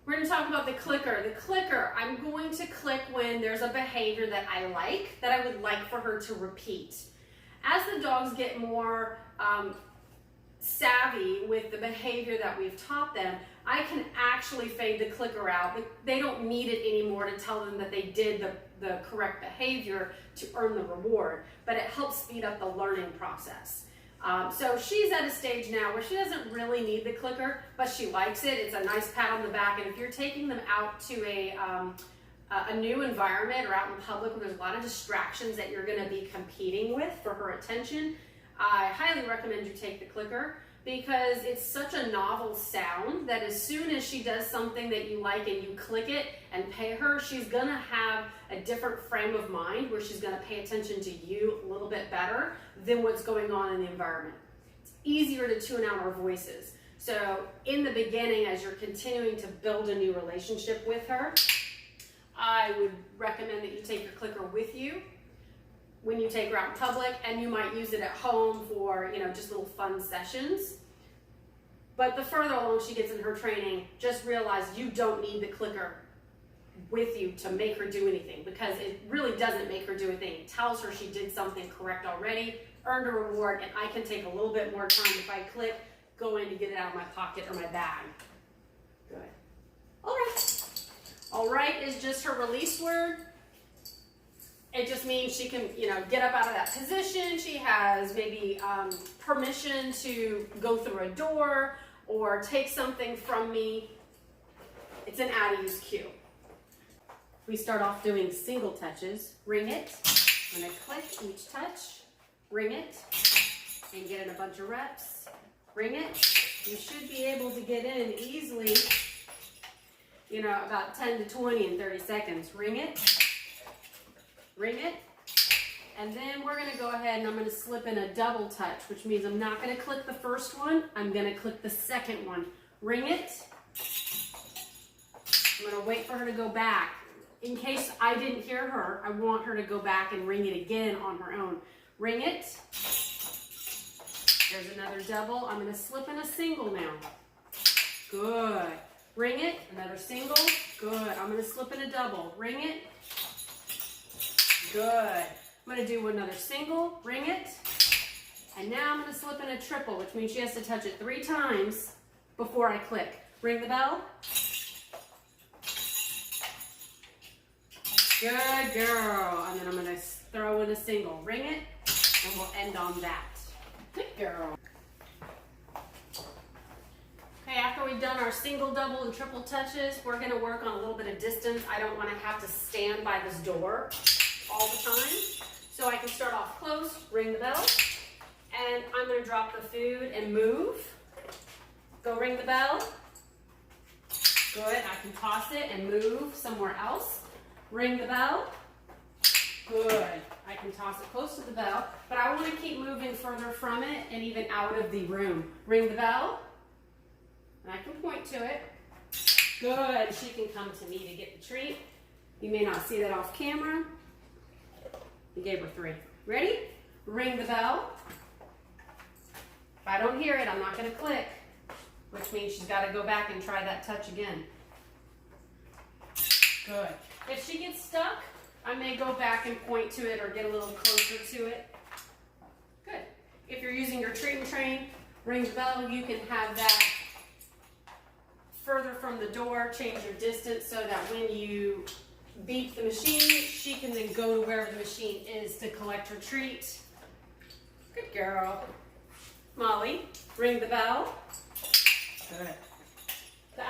We're going to talk about the clicker. The clicker, I'm going to click when there's a behavior that I like, that I would like for her to repeat. As the dogs get more savvy with the behavior that we've taught them, I can actually fade the clicker out. They don't need it anymore to tell them that they did the correct behavior to earn the reward, but it helps speed up the learning process. So she's at a stage now where she doesn't really need the clicker, but she likes it. It's a nice pat on the back, and if you're taking them out to a new environment or out in public where there's a lot of distractions that you're going to be competing with for her attention, I highly recommend you take the clicker, because it's such a novel sound that as soon as she does something that you like and you click it and pay her, she's going to have a different frame of mind where she's going to pay attention to you a little bit better than what's going on in the environment. It's easier to tune out our voices. So in the beginning, as you're continuing to build a new relationship with her, I would recommend that you take your clicker with you when you take her out in public, and you might use it at home for, just little fun sessions. But the further along she gets in her training, just realize you don't need the clicker with you to make her do anything, because it really doesn't make her do a thing. It tells her she did something correct already, earned a reward, and I can take a little bit more time if I click, go in to get it out of my pocket or my bag. Good. All right. All right is just her release word. It just means she can, get up out of that position. She has maybe permission to go through a door or take something from me. It's an out-of-use cue. We start off doing single touches. Ring it. I'm going to click each touch. Ring it. And get in a bunch of reps. Ring it. You should be able to get in easily, about 10 to 20 in 30 seconds. Ring it. Ring it, and then we're going to go ahead and I'm going to slip in a double touch, which means I'm not going to click the first one, I'm going to click the second one. Ring it. I'm going to wait for her to go back. In case I didn't hear her, I want her to go back and ring it again on her own. Ring it. There's another double. I'm going to slip in a single now. Good. Ring it. Another single. Good. I'm going to slip in a double. Ring it. Good. I'm going to do another single, ring it, and now I'm going to slip in a triple, which means she has to touch it 3 times before I click. Ring the bell. Good girl. And then I'm going to throw in a single. Ring it, and we'll end on that. Good girl. Okay, after we've done our single, double, and triple touches, we're going to work on a little bit of distance. I don't want to have to stand by this door all the time. So I can start off close, ring the bell, and I'm going to drop the food and move. Go ring the bell. Good. I can toss it and move somewhere else. Ring the bell. Good. I can toss it close to the bell, but I want to keep moving further from it and even out of the room. Ring the bell, and I can point to it. Good. She can come to me to get the treat. You may not see that off camera. You gave her 3. Ready? Ring the bell. If I don't hear it, I'm not going to click, which means she's got to go back and try that touch again. Good. If she gets stuck, I may go back and point to it or get a little closer to it. Good. If you're using your treat and train, ring the bell, you can have that further from the door, change your distance so that when you beep the machine, she can then go to wherever the machine is to collect her treat. Good girl. Molly, ring the bell. Good. The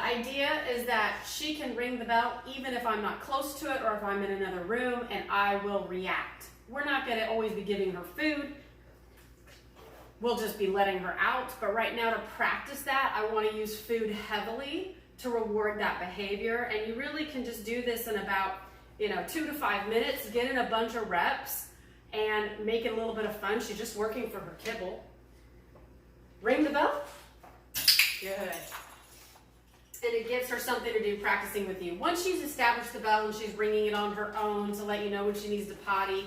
idea is that she can ring the bell even if I'm not close to it or if I'm in another room, and I will react. We're not going to always be giving her food. We'll just be letting her out. But right now, to practice that, I want to use food heavily to reward that behavior. And you really can just do this in about 2 to 5 minutes, get in a bunch of reps and make it a little bit of fun. She's just working for her kibble. Ring the bell. Good. And it gives her something to do practicing with you. Once she's established the bell and she's ringing it on her own to let you know when she needs to potty,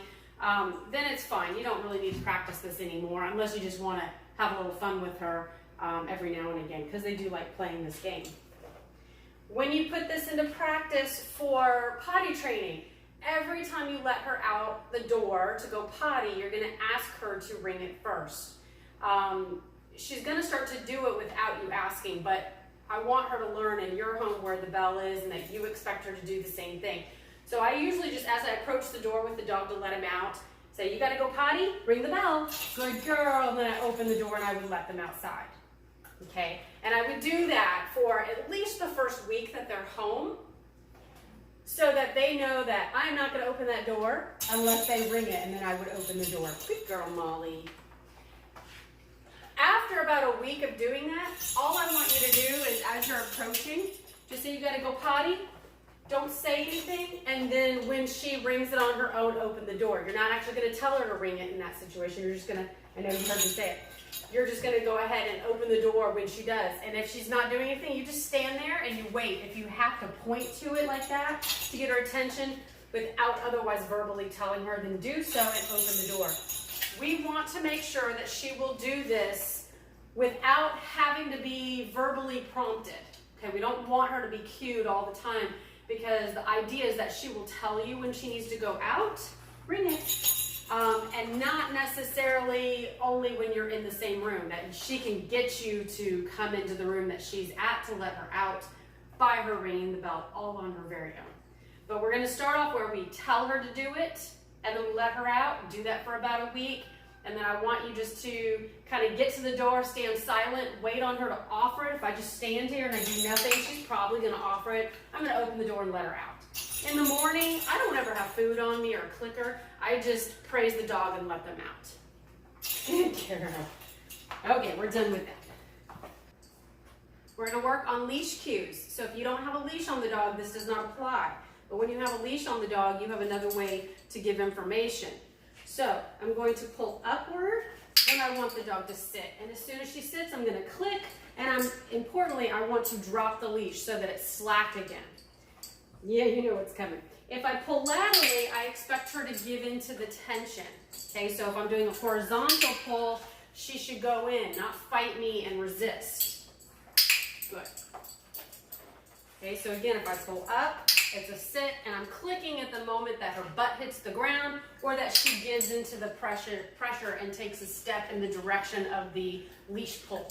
then it's fine. You don't really need to practice this anymore unless you just want to have a little fun with her every now and again, because they do like playing this game. When you put this into practice for potty training, every time you let her out the door to go potty, you're going to ask her to ring it first. She's going to start to do it without you asking, but I want her to learn in your home where the bell is and that you expect her to do the same thing. So I usually just, as I approach the door with the dog to let him out, say, you got to go potty? Ring the bell. Good girl. And then I open the door and I would let them outside. Okay? And I would do that for at least the first week that they're home, so that they know that I'm not going to open that door unless they ring it, and then I would open the door. Good girl, Molly. After about a week of doing that, all I want you to do is, as you're approaching, just say you got to go potty. Don't say anything, and then when she rings it on her own, open the door. You're not actually going to tell her to ring it in that situation. You're just going to, I know you heard me say it. You're just going to go ahead and open the door when she does. And if she's not doing anything, you just stand there and you wait. If you have to point to it like that to get her attention without otherwise verbally telling her, then do so and open the door. We want to make sure that she will do this without having to be verbally prompted. Okay, we don't want her to be cued all the time, because the idea is that she will tell you when she needs to go out, ring it. And not necessarily only when you're in the same room, that she can get you to come into the room that she's at to let her out by her ringing the bell all on her very own. But we're going to start off where we tell her to do it, and then we let her out, do that for about a week, and then I want you just to kind of get to the door, stand silent, wait on her to offer it. If I just stand here and I do nothing, she's probably going to offer it. I'm going to open the door and let her out. In the morning, I don't ever have food on me or a clicker. I just praise the dog and let them out. Good girl. Okay, we're done with that. We're going to work on leash cues. So if you don't have a leash on the dog, this does not apply. But when you have a leash on the dog, you have another way to give information. So I'm going to pull upward when I want the dog to sit. And as soon as she sits, I'm going to click. And importantly, I want to drop the leash so that it's slack again. Yeah, you know what's coming. If I pull laterally, I expect her to give into the tension. Okay, so if I'm doing a horizontal pull, she should go in, not fight me and resist. Good. Okay, so again, if I pull up, it's a sit, and I'm clicking at the moment that her butt hits the ground, or that she gives into the pressure and takes a step in the direction of the leash pull.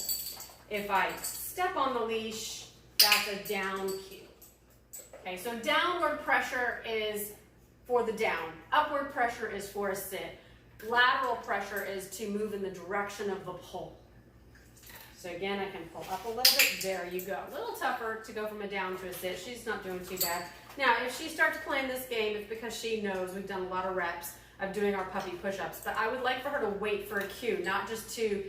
If I step on the leash, that's a down cue. Okay, so downward pressure is for the down. Upward pressure is for a sit. Lateral pressure is to move in the direction of the pull. So again, I can pull up a little bit. There you go. A little tougher to go from a down to a sit. She's not doing too bad. Now, if she starts playing this game, it's because she knows we've done a lot of reps of doing our puppy push-ups. But I would like for her to wait for a cue, not just to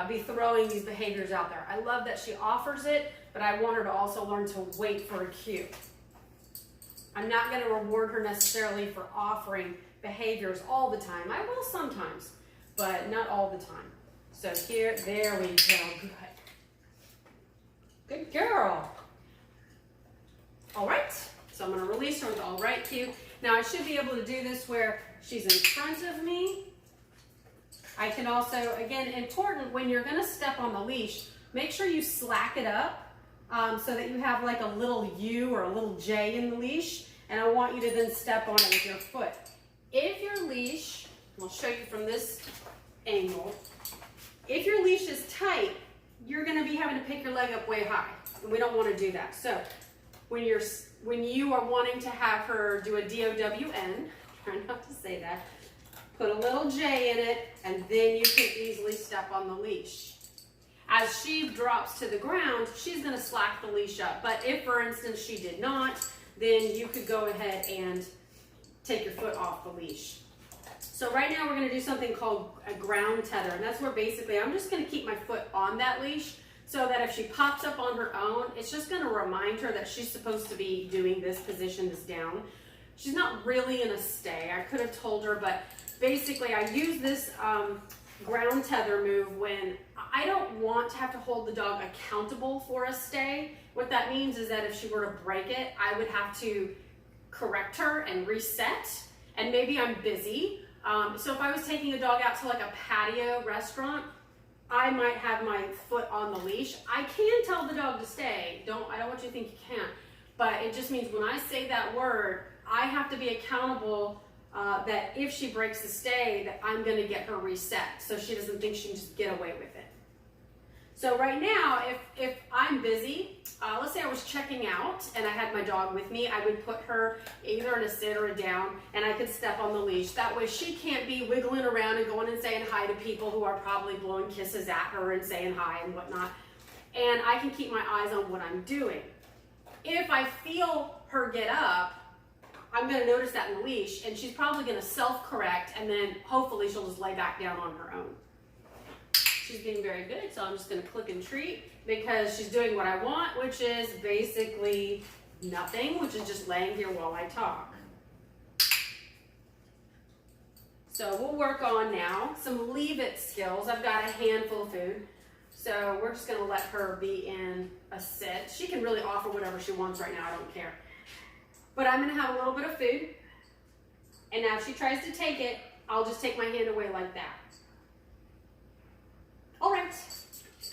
be throwing these behaviors out there. I love that she offers it, but I want her to also learn to wait for a cue. I'm not going to reward her necessarily for offering behaviors all the time. I will sometimes, but not all the time. So here, there we go. Good. Good girl. All right. So I'm going to release her with the all right cue. Now I should be able to do this where she's in front of me. I can also, again, important when you're going to step on the leash, make sure you slack it up. So that you have like a little U or a little J in the leash, and I want you to then step on it with your foot. If your leash, I'll show you from this angle, if your leash is tight, you're going to be having to pick your leg up way high, and we don't want to do that. So when you are wanting to have her do a DOWN, try not to say that, put a little J in it, and then you can easily step on the leash. As she drops to the ground, she's going to slack the leash up. But if, for instance, she did not, then you could go ahead and take your foot off the leash. So right now we're going to do something called a ground tether. And that's where basically I'm just going to keep my foot on that leash so that if she pops up on her own, it's just going to remind her that she's supposed to be doing this position, this down. She's not really in a stay. I could have told her, but basically I use this ground tether move when I don't want to have to hold the dog accountable for a stay. What that means is that if she were to break it, I would have to correct her and reset, and maybe I'm busy. So if I was taking a dog out to like a patio restaurant, I might have my foot on the leash. I can tell the dog to stay. I don't want you to think you can't. but it just means when I say that word, I have to be accountable that if she breaks the stay, that I'm going to get her reset so she doesn't think she can just get away with it. So right now, if I'm busy, let's say I was checking out and I had my dog with me, I would put her either in a sit or a down, and I could step on the leash. That way she can't be wiggling around and going and saying hi to people who are probably blowing kisses at her and saying hi and whatnot. And I can keep my eyes on what I'm doing. If I feel her get up, I'm going to notice that in the leash, and she's probably going to self-correct, and then hopefully she'll just lay back down on her own. She's being very good, so I'm just going to click and treat because she's doing what I want, which is basically nothing, which is just laying here while I talk. So we'll work on now some leave it skills. I've got a handful of food, so we're just going to let her be in a sit. She can really offer whatever she wants right now, I don't care. But I'm going to have a little bit of food, and now if she tries to take it, I'll just take my hand away like that. All right.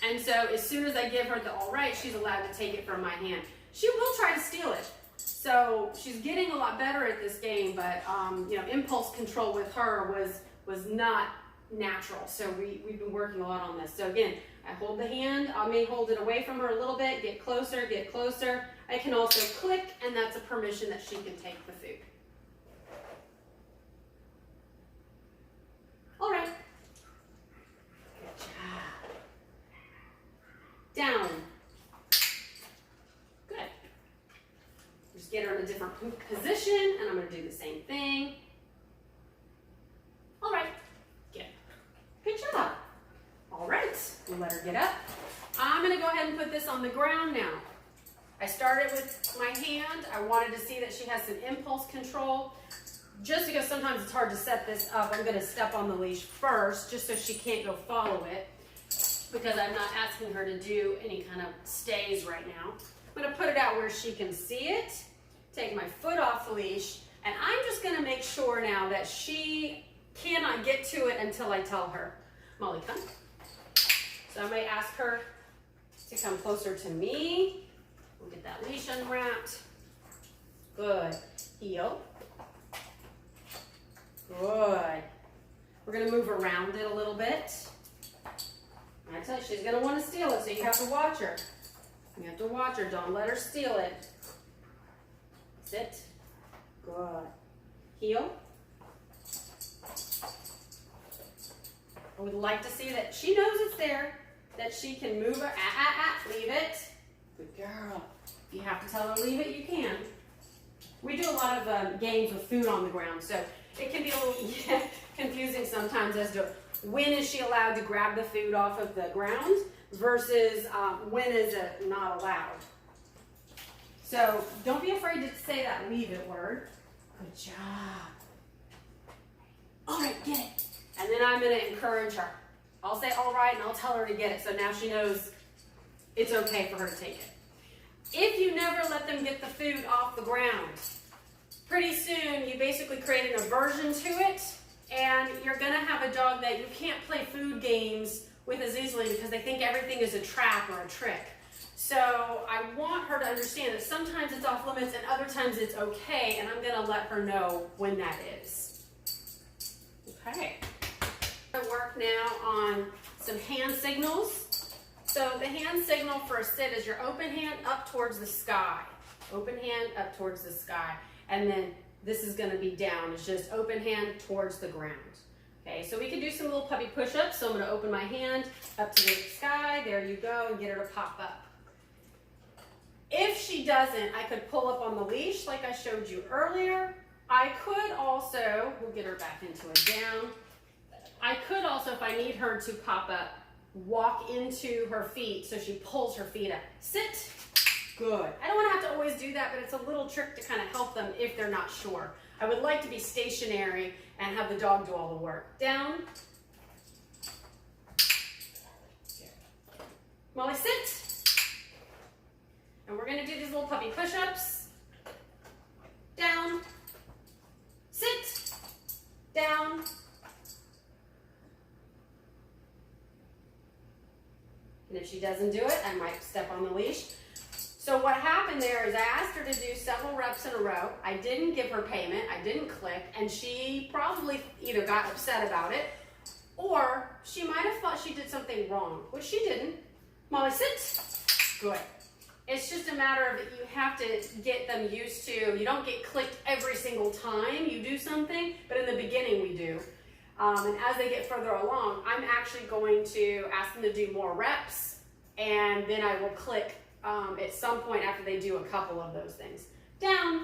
And so as soon as I give her the all right, she's allowed to take it from my hand. She will try to steal it. So she's getting a lot better at this game, but you know, impulse control with her was not natural. So we've been working a lot on this. So again, I hold the hand. I may hold it away from her a little bit, get closer, get closer. I can also click, and that's a permission that she can take the food. All right. Down. Good. Just get her in a different position, and I'm going to do the same thing. All right. Good. Good job. All right. We'll let her get up. I'm going to go ahead and put this on the ground now. I started with my hand. I wanted to see that she has some impulse control. Just because sometimes it's hard to set this up, I'm going to step on the leash first, just so she can't go follow it, because I'm not asking her to do any kind of stays right now. I'm going to put it out where she can see it, take my foot off the leash, and I'm just going to make sure now that she cannot get to it until I tell her, Molly, come. So I may ask her to come closer to me. We'll get that leash unwrapped. Good. Heel. Good. We're going to move around it a little bit. I tell you, she's going to want to steal it, so you have to watch her. You have to watch her. Don't let her steal it. Sit. Good. Heel. I would like to see that she knows it's there, that she can move her. Leave it. Good girl. If you have to tell her to leave it, you can. We do a lot of games with food on the ground, so it can be a little confusing sometimes as to when is she allowed to grab the food off of the ground versus when is it not allowed. So don't be afraid to say that leave it word. Good job. All right, get it. And then I'm going to encourage her. I'll say all right, and I'll tell her to get it, so now she knows it's okay for her to take it. If you never let them get the food off the ground, pretty soon you basically create an aversion to it, and you're going to have a dog that you can't play food games with as easily because they think everything is a trap or a trick. So I want her to understand that sometimes it's off limits and other times it's okay, and I'm going to let her know when that is. Okay. I'm going to work now on some hand signals. So the hand signal for a sit is your open hand up towards the sky. Open hand up towards the sky. And then this is going to be down. It's just open hand towards the ground. Okay, so we can do some little puppy push-ups. So I'm going to open my hand up to the sky. There you go, and get her to pop up. If she doesn't, I could pull up on the leash like I showed you earlier. I could also, we'll get her back into a down. I could also, if I need her to pop up, walk into her feet so she pulls her feet up. Sit. Good. I don't want to have to always do that, but it's a little trick to kind of help them if they're not sure. I would like to be stationary and have the dog do all the work. Down. Molly, sit. And we're going to do these little puppy push-ups. Down. Sit. Down. And if she doesn't do it, I might step on the leash. So what happened there is I asked her to do several reps in a row. I didn't give her payment, I didn't click, and she probably either got upset about it or she might have thought she did something wrong, which she didn't. Molly, sit. Good. It's just a matter of you have to get them used to, you don't get clicked every single time you do something, but in the beginning we do. And as they get further along, I'm actually going to ask them to do more reps, and then I will click at some point after they do a couple of those things. Down.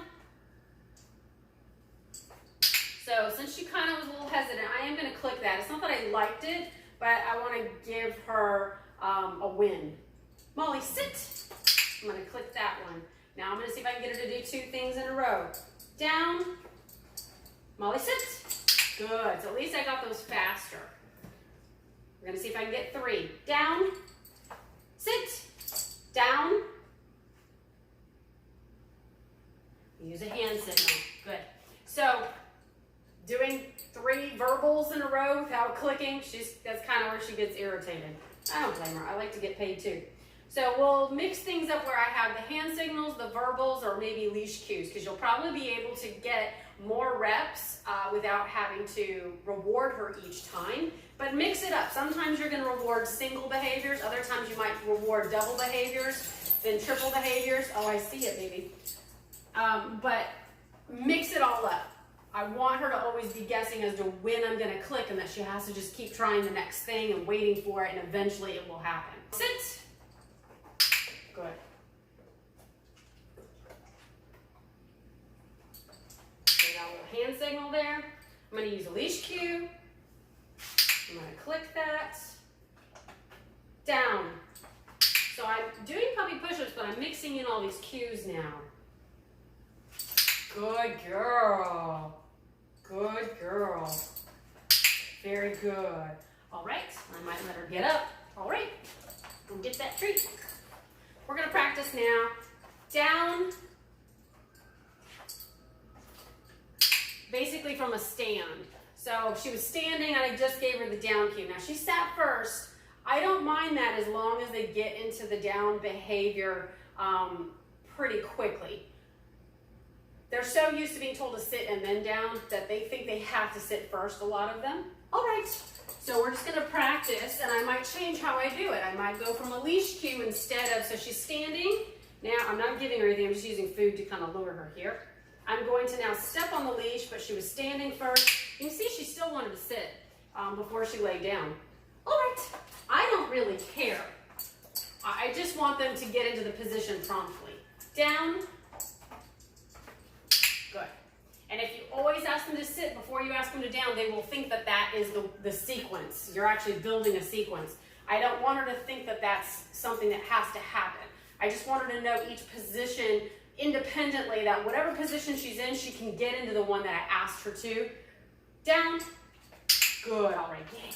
So since she kind of was a little hesitant, I am going to click that. It's not that I liked it, but I want to give her a win. Molly, sit. I'm going to click that one. Now I'm going to see if I can get her to do 2 things in a row. Down. Molly, sit. Good. So at least I got those faster. We're going to see if I can get 3. Down. Sit. Down. Use a hand signal. Good. So doing 3 verbals in a row without clicking, that's kind of where she gets irritated. I don't blame her. I like to get paid too. So we'll mix things up where I have the hand signals, the verbals, or maybe leash cues, because you'll probably be able to get more reps without having to reward her each time. But mix it up. Sometimes you're going to reward single behaviors. Other times you might reward double behaviors, then triple behaviors. Oh, I see it, baby. But mix it all up. I want her to always be guessing as to when I'm going to click, and that she has to just keep trying the next thing and waiting for it, and eventually it will happen. Sit. Good. So we got a little hand signal there. I'm going to use a leash cue. I'm going to click that. Down. So I'm doing puppy push-ups, but I'm mixing in all these cues now. Good girl. Good girl. Very good. All right. I might let her get up. All right. Go get that treat. We're going to practice now. Down. Basically from a stand. So she was standing and I just gave her the down cue. Now she sat first. I don't mind that as long as they get into the down behavior pretty quickly. They're so used to being told to sit and then down that they think they have to sit first, a lot of them. All right, so we're just going to practice, and I might change how I do it. I might go from a leash cue instead of, so she's standing. Now, I'm not giving her anything. I'm just using food to kind of lure her here. I'm going to now step on the leash, but she was standing first. You can see she still wanted to sit before she laid down. All right, I don't really care. I just want them to get into the position promptly. Down. Good. And if you always ask them to sit before you ask them to down, they will think that that is the sequence. You're actually building a sequence. I don't want her to think that that's something that has to happen. I just want her to know each position independently, that whatever position she's in, she can get into the one that I asked her to. Down. Good. All right. Yay.